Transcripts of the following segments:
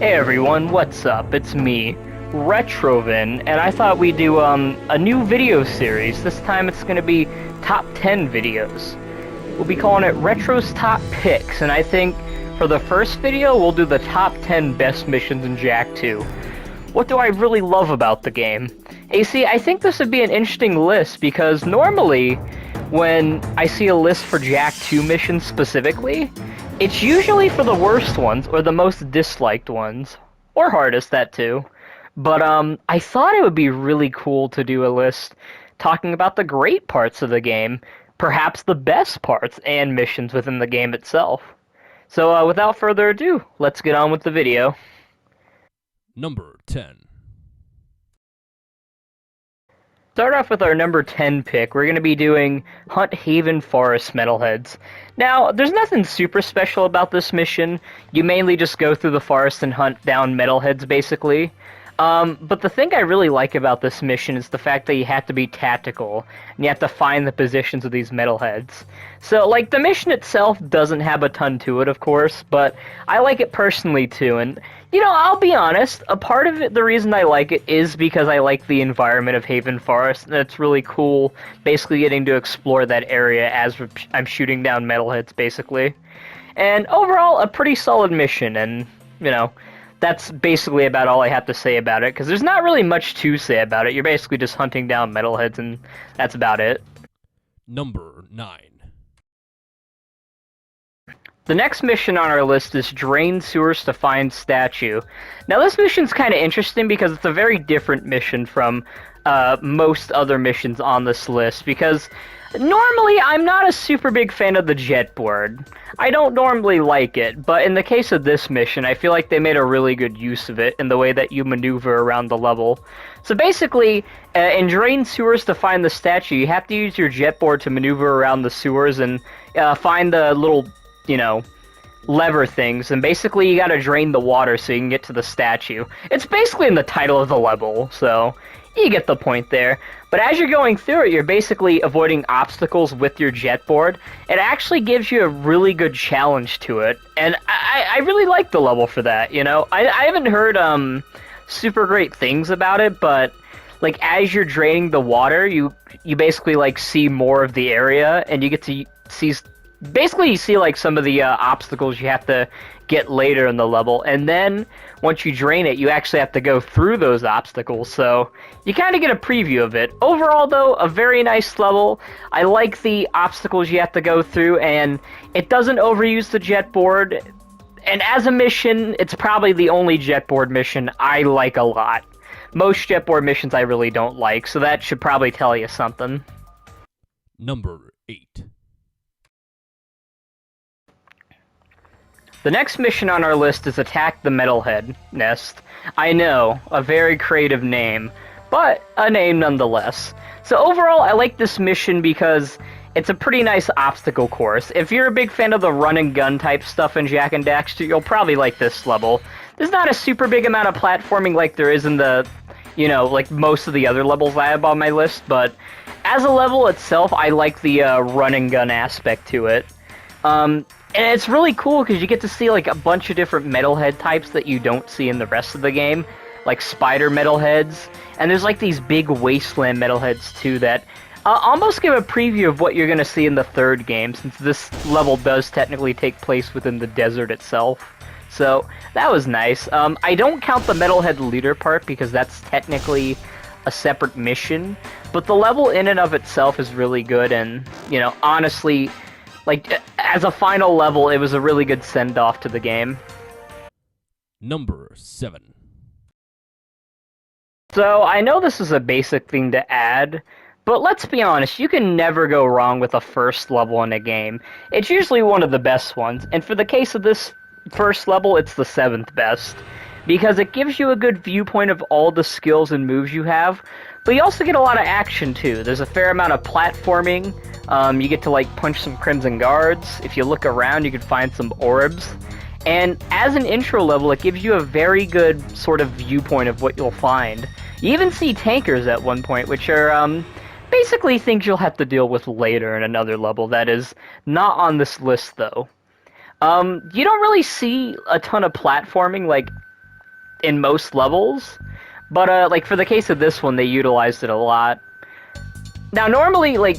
Hey everyone, what's up? It's me, Retrovin, and I thought we'd do a new video series. This time it's gonna be top 10 videos. We'll be calling it Retro's Top Picks, and I think for the first video we'll do the top 10 best missions in Jak II. What do I really love about the game? You see, I think this would be an interesting list because normally when I see a list for Jak II missions specifically, it's usually for the worst ones, or the most disliked ones. Or hardest, that too. But, I thought it would be really cool to do a list talking about the great parts of the game, perhaps the best parts and missions within the game itself. So, without further ado, let's get on with the video. Number 10. Start off with our number 10 pick. We're going to be doing Hunt Haven Forest Metalheads. Now, there's nothing super special about this mission. You mainly just go through the forest and hunt down metalheads, basically. But the thing I really like about this mission is the fact that you have to be tactical, and you have to find the positions of these metalheads. So, like, the mission itself doesn't have a ton to it, of course, but I like it personally, too, and, you know, I'll be honest, a part of it, the reason I like it is because I like the environment of Haven Forest, and it's really cool, basically getting to explore that area as I'm shooting down metalheads, basically. And overall, a pretty solid mission, and, you know, that's basically about all I have to say about it, because there's not really much to say about it. You're basically just hunting down metalheads, and that's about it. Number 9. The next mission on our list is Drain Sewers to Find Statue. Now, this mission's kind of interesting because it's a very different mission from most other missions on this list, because normally I'm not a super big fan of the jet board. I don't normally like it, but in the case of this mission, I feel like they made a really good use of it in the way that you maneuver around the level. So basically, in Drain Sewers to Find the Statue, you have to use your jet board to maneuver around the sewers and find the little, you know, lever things, and basically you gotta drain the water so you can get to the statue. It's basically in the title of the level, so you get the point there. But as you're going through it, you're basically avoiding obstacles with your jet board. It actually gives you a really good challenge to it, and I really like the level for that, you know? I haven't heard super great things about it, but like as you're draining the water, you basically like see more of the area, and you get to see basically you see like some of the obstacles you have to get later in the level, and then once you drain it, you actually have to go through those obstacles, so you kind of get a preview of it. Overall, though, a very nice level. I like the obstacles you have to go through, and it doesn't overuse the jet board, and as a mission, it's probably the only jet board mission I like a lot. Most jet board missions I really don't like, so that should probably tell you something. Number 8. The next mission on our list is Attack the Metalhead Nest. I know, a very creative name, but a name nonetheless. So overall, I like this mission because it's a pretty nice obstacle course. If you're a big fan of the run and gun type stuff in Jak and Daxter, you'll probably like this level. There's not a super big amount of platforming like there is in the, you know, like most of the other levels I have on my list, but as a level itself, I like the run and gun aspect to it. And it's really cool because you get to see like a bunch of different metalhead types that you don't see in the rest of the game, like spider metalheads, and there's like these big wasteland metalheads too that almost give a preview of what you're going to see in the third game, since this level does technically take place within the desert itself. So that was nice. I don't count the metalhead leader part because that's technically a separate mission, but the level in and of itself is really good, and, you know, honestly, like, as a final level, it was a really good send-off to the game. Number 7. So, I know this is a basic thing to add, but let's be honest, you can never go wrong with a first level in a game. It's usually one of the best ones, and for the case of this first level, it's the 7th best, because it gives you a good viewpoint of all the skills and moves you have, but you also get a lot of action, too. There's a fair amount of platforming. You get to, like, punch some Crimson Guards. If you look around, you can find some orbs. And as an intro level, it gives you a very good sort of viewpoint of what you'll find. You even see tankers at one point, which are, basically things you'll have to deal with later in another level that is not on this list, though. You don't really see a ton of platforming, like, in most levels, but like for the case of this one, they utilized it a lot. Now, normally, like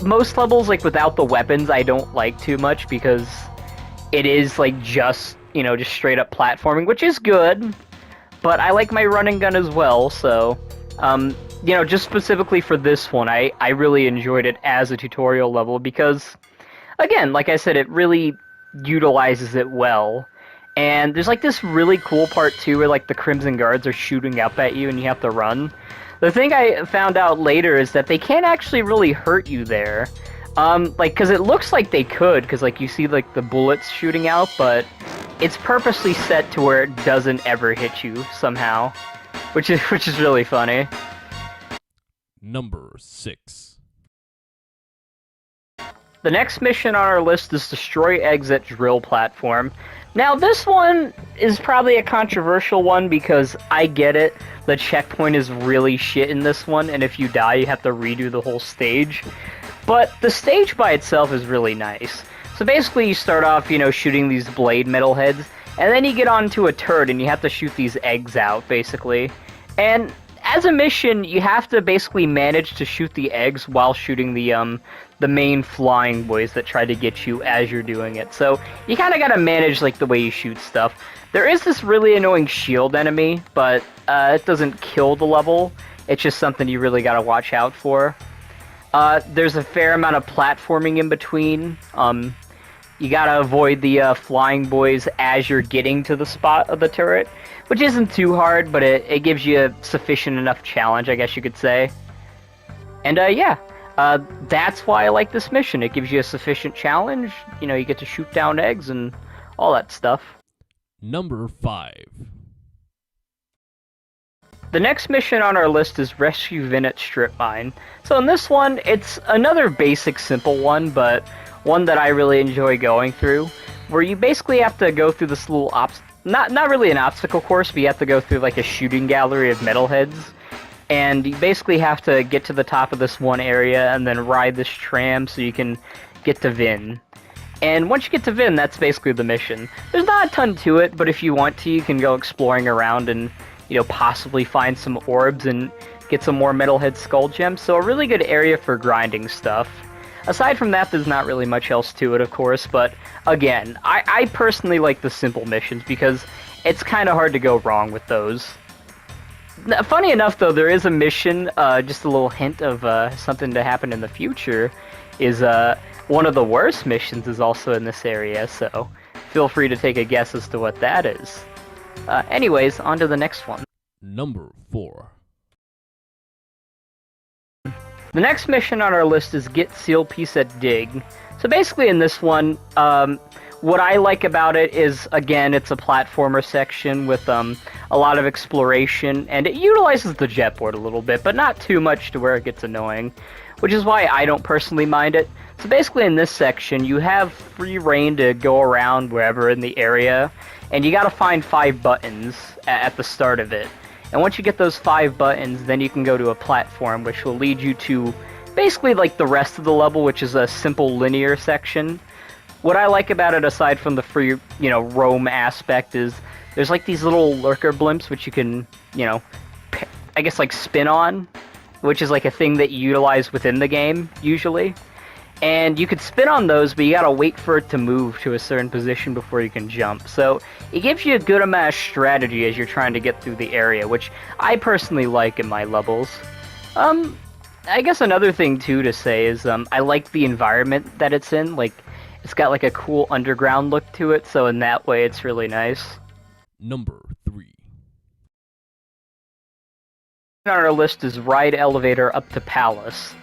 most levels, like without the weapons, I don't like too much because it is like just just straight up platforming, which is good. But I like my running gun as well, so just specifically for this one, I really enjoyed it as a tutorial level because, again, like I said, it really utilizes it well. And there's like this really cool part too where like the Crimson Guards are shooting up at you and you have to run. The thing I found out later is that they can't actually really hurt you there. Like, because it looks like they could, because like you see like the bullets shooting out, but it's purposely set to where it doesn't ever hit you somehow, which is really funny. Number 6. The next mission on our list is Destroy Eggs at Drill Platform. Now, this one is probably a controversial one because I get it. The checkpoint is really shit in this one, and if you die, you have to redo the whole stage. But the stage by itself is really nice. So basically, you start off, shooting these blade metal heads, and then you get onto a turret, and you have to shoot these eggs out, basically. And as a mission, you have to basically manage to shoot the eggs while shooting the main flying boys that try to get you as you're doing it. So you kind of got to manage like the way you shoot stuff. There is this really annoying shield enemy, but it doesn't kill the level. It's just something you really got to watch out for. There's a fair amount of platforming in between. You gotta avoid the flying boys as you're getting to the spot of the turret, which isn't too hard, but it gives you a sufficient enough challenge, I guess you could say. And that's why I like this mission. It gives you a sufficient challenge. You get to shoot down eggs and all that stuff. Number 5. The next mission on our list is Rescue Vinnette Strip Mine. So in this one, it's another basic, simple one, but one that I really enjoy going through, where you basically have to go through this little not really an obstacle course, but you have to go through like a shooting gallery of metalheads, and you basically have to get to the top of this one area and then ride this tram so you can get to Vin. And once you get to Vin, that's basically the mission. There's not a ton to it, but if you want to, you can go exploring around and possibly find some orbs and get some more metalhead skull gems, so a really good area for grinding stuff. Aside from that, there's not really much else to it, of course, but again, I personally like the simple missions because it's kind of hard to go wrong with those. Funny enough, though, there is a mission, just a little hint of something to happen in the future, is one of the worst missions is also in this area, so feel free to take a guess as to what that is. Anyways, on to the next one. Number 4. The next mission on our list is Get Seal Piece at Dig. So basically in this one, what I like about it is, again, it's a platformer section with a lot of exploration, and it utilizes the jetboard a little bit, but not too much to where it gets annoying, which is why I don't personally mind it. So basically in this section, you have free reign to go around wherever in the area, and you gotta find 5 buttons at the start of it. And once you get those 5 buttons, then you can go to a platform, which will lead you to basically like the rest of the level, which is a simple linear section. What I like about it, aside from the free, roam aspect, is there's like these little lurker blimps, which you can, I guess like spin on, which is like a thing that you utilize within the game, usually. And you could spin on those, but you gotta wait for it to move to a certain position before you can jump. So it gives you a good amount of strategy as you're trying to get through the area, which I personally like in my levels. I guess another thing too to say is I like the environment that it's in. Like, it's got like a cool underground look to it, so in that way it's really nice. Number 3. On our list is Ride Elevator Up to Palace.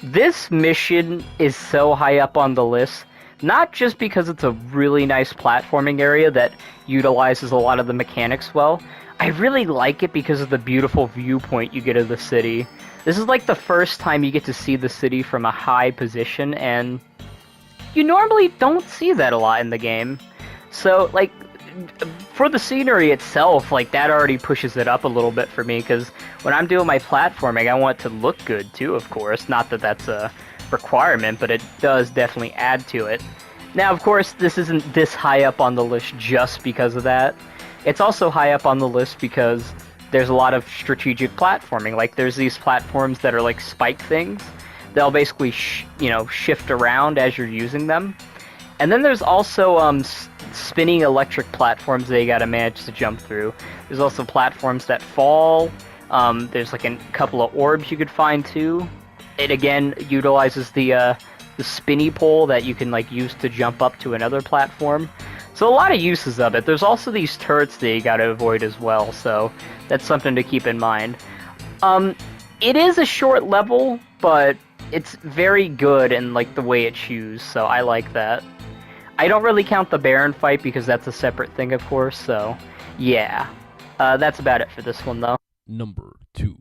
This mission is so high up on the list, not just because it's a really nice platforming area that utilizes a lot of the mechanics well. I really like it because of the beautiful viewpoint you get of the city. This is like the first time you get to see the city from a high position, and you normally don't see that a lot in the game. So, like, for the scenery itself, like, that already pushes it up a little bit for me, because when I'm doing my platforming, I want it to look good too, of course. Not that that's a requirement, but it does definitely add to it. Now, of course, this isn't this high up on the list just because of that. It's also high up on the list because there's a lot of strategic platforming. Like there's these platforms that are like spike things. They'll basically shift around as you're using them. And then there's also spinning electric platforms that you gotta manage to jump through. There's also platforms that fall. There's like a couple of orbs you could find too. It again utilizes the spinny pole that you can like use to jump up to another platform. So a lot of uses of it. There's also these turrets that you gotta avoid as well, so that's something to keep in mind. It is a short level, but it's very good in like the way it's used, so I like that. I don't really count the Baron fight because that's a separate thing, of course, so yeah. That's about it for this one, though. Number 2.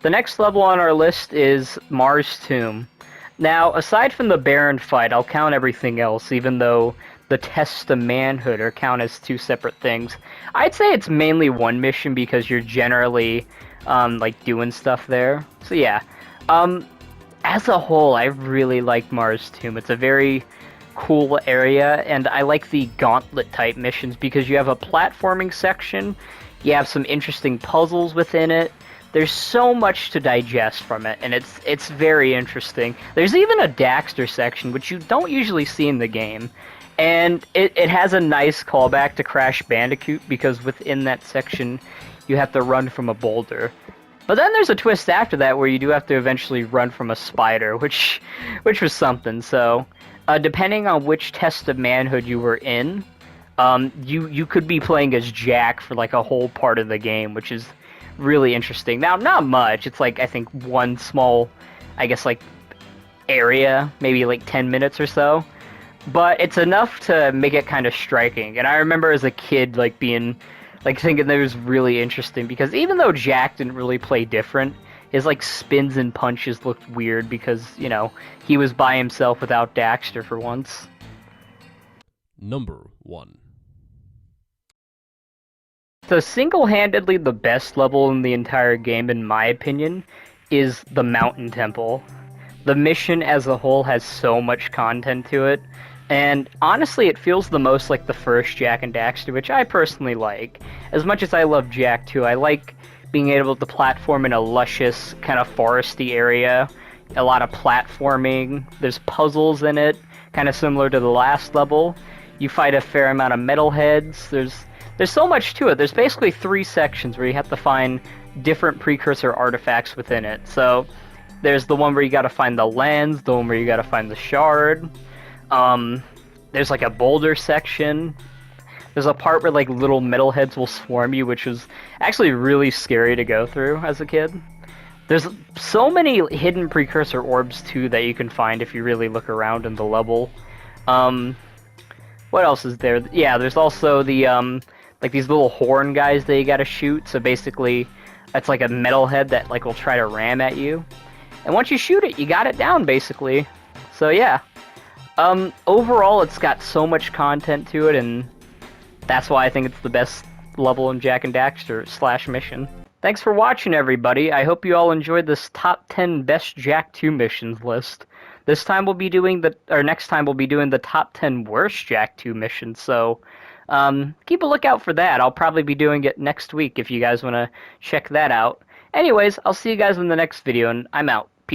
The next level on our list is Mars Tomb. Now, aside from the Baron fight, I'll count everything else, even though the Tests of Manhood are count as two separate things. I'd say it's mainly one mission because you're generally, like, doing stuff there. So yeah. As a whole, I really like Mars Tomb. It's a very cool area, and I like the gauntlet-type missions because you have a platforming section, you have some interesting puzzles within it. There's so much to digest from it, and it's very interesting. There's even a Daxter section, which you don't usually see in the game. And it has a nice callback to Crash Bandicoot, because within that section, you have to run from a boulder. But then there's a twist after that where you do have to eventually run from a spider, which was something. So, depending on which Test of Manhood you were in, you could be playing as Jak for like a whole part of the game, which is really interesting. Now, not much. It's like, I think, one small, I guess, like, area, maybe like 10 minutes or so. But it's enough to make it kind of striking. And I remember as a kid, like, being, like, thinking that it was really interesting, because even though Jak didn't really play different, his, like, spins and punches looked weird because, you know, he was by himself without Daxter for once. Number 1. So single-handedly the best level in the entire game, in my opinion, is the Mountain Temple. The mission as a whole has so much content to it, and honestly it feels the most like the first Jak and Daxter, which I personally like. As much as I love Jak II, I like being able to platform in a luscious, kind of foresty area, a lot of platforming, there's puzzles in it, kind of similar to the last level. You fight a fair amount of metalheads, there's so much to it. There's basically 3 sections where you have to find different precursor artifacts within it. So there's the one where you gotta find the lens, the one where you gotta find the shard. There's like a boulder section. There's a part where like little metalheads will swarm you, which was actually really scary to go through as a kid. There's so many hidden precursor orbs too that you can find if you really look around in the level. What else is there? Yeah, there's also the like these little horn guys that you gotta shoot. So basically, it's like a metalhead that like will try to ram at you. And once you shoot it, you got it down basically. So yeah. Overall, it's got so much content to it, and that's why I think it's the best level in Jak and Daxter / mission. Thanks for watching, everybody. I hope you all enjoyed this top 10 best Jak II missions list. This time we'll be doing next time we'll be doing the top 10 worst Jak II missions, so keep a lookout for that. I'll probably be doing it next week if you guys want to check that out. Anyways, I'll see you guys in the next video, and I'm out.